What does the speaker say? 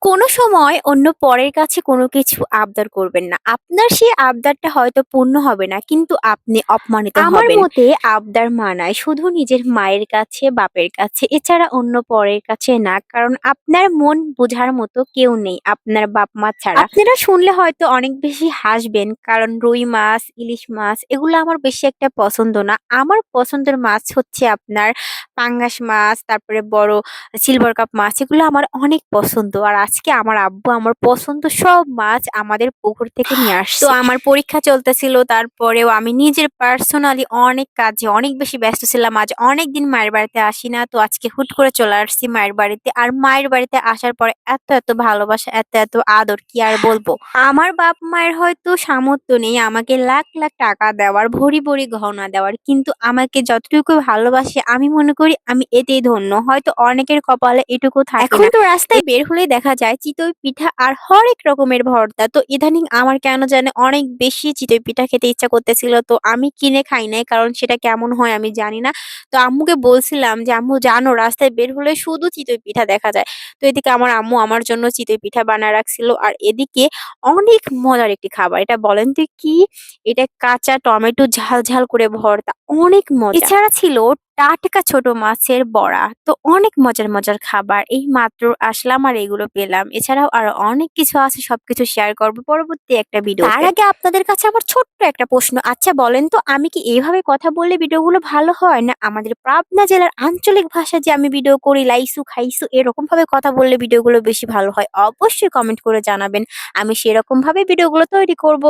কোনো সময় অন্য পরের কাছে কোনো কিছু আবদার করবেন না। আপনার সেই আবদারটা হয়তো পূর্ণ হবে না, কিন্তু আপনি অপমানিত আমার হবেন। মতে আবদার মানায় শুধু নিজের মায়ের কাছে, বাপের কাছে, এছাড়া অন্য পরের কাছে না। কারণ আপনার মন বোঝার মতো কেউ নেই আপনার বাপ-মা ছাড়া। আপনারা শুনলে হয়তো অনেক বেশি হাসবেন, কারণ রুই মাছ, ইলিশ মাছ এগুলো আমার বেশি একটা পছন্দ না। আমার পছন্দের মাছ হচ্ছে আপনার পাঙ্গাস মাছ, তারপরে বড় সিলভার কাপ মাছ, এগুলো আমার অনেক পছন্দ। আর আজকে আমার আব্বু আমার পছন্দ সব মাছ আমাদের পুকুর থেকে নিয়ে তো আসছে। আমার পরীক্ষা চলতেছিল, তারপরেও আমি নিজের পার্সোনালি অনেক কাজে অনেক বেশি ব্যস্ত ছিলাম। আজ অনেকদিন মায়ের বাড়িতে আসি না, তো আজকে হুট করে চলে আসছি মায়ের বাড়িতে। আর মায়ের বাড়িতে আসার পরে এত এত ভালোবাসা, এত এত আদর, কি আর বলবো। আমার বাপ মায়ের হয়তো সামর্থ্য নেই আমাকে লাখ লাখ টাকা দেওয়ার, ভরি ভরি গহনা দেওয়ার, কিন্তু আমাকে যতটুকু ভালোবাসে আমি মনে করি আমি এতেই ধন্য। হয়তো অনেকের কপালে এটুকু থাকে এখন না। তো রাস্তায় বের হলেই দেখা যায় চিতই পিঠা আর হরেক রকমের ভর্তা। তো ইদানিং আমার কেন জানি অনেক বেশি চিতই পিঠা খেতে ইচ্ছা করতেছিল। তো আমি কিনে খাই নাই, কারণ সেটা কেমন হয় আমি জানি না। তো আম্মুকে বলছিলাম যে, আম্মু জানো রাস্তায় বের হলে শুধু চিতই পিঠা দেখা যায়। তো এদিকে আমার আম্মু আমার জন্য চিতই পিঠা বানায় রাখছিল। আর এদিকে অনেক মজার একটি খাবার। এটা বলেন তো কি? এটা কাঁচা টমেটো ঝাল ঝাল করে ভর্তা। অনেক মজা। এছাড়া ছিল টাটকা ছোট মাছের বড়া। তো অনেক মজার মজার খাবার। এই মাত্র আসলাম আর এগুলো পেলাম। এছাড়াও আরো অনেক কিছু আছে, সবকিছু শেয়ার করব পরবর্তী একটা তার ভিডিওতে। আগে আপনাদের কাছে আমার ছোট্ট একটা প্রশ্ন। আচ্ছা বলেন তো, আমি কি এভাবে কথা বললে ভিডিওগুলো ভালো হয়? না আমাদের পাবনা জেলার আঞ্চলিক ভাষায় যে আমি ভিডিও করি লাইসু, খাইসু এরকম ভাবে কথা বললে ভিডিওগুলো বেশি ভালো হয়? অবশ্যই কমেন্ট করে জানাবেন। আমি সেরকম ভাবে ভিডিওগুলো তৈরি করব।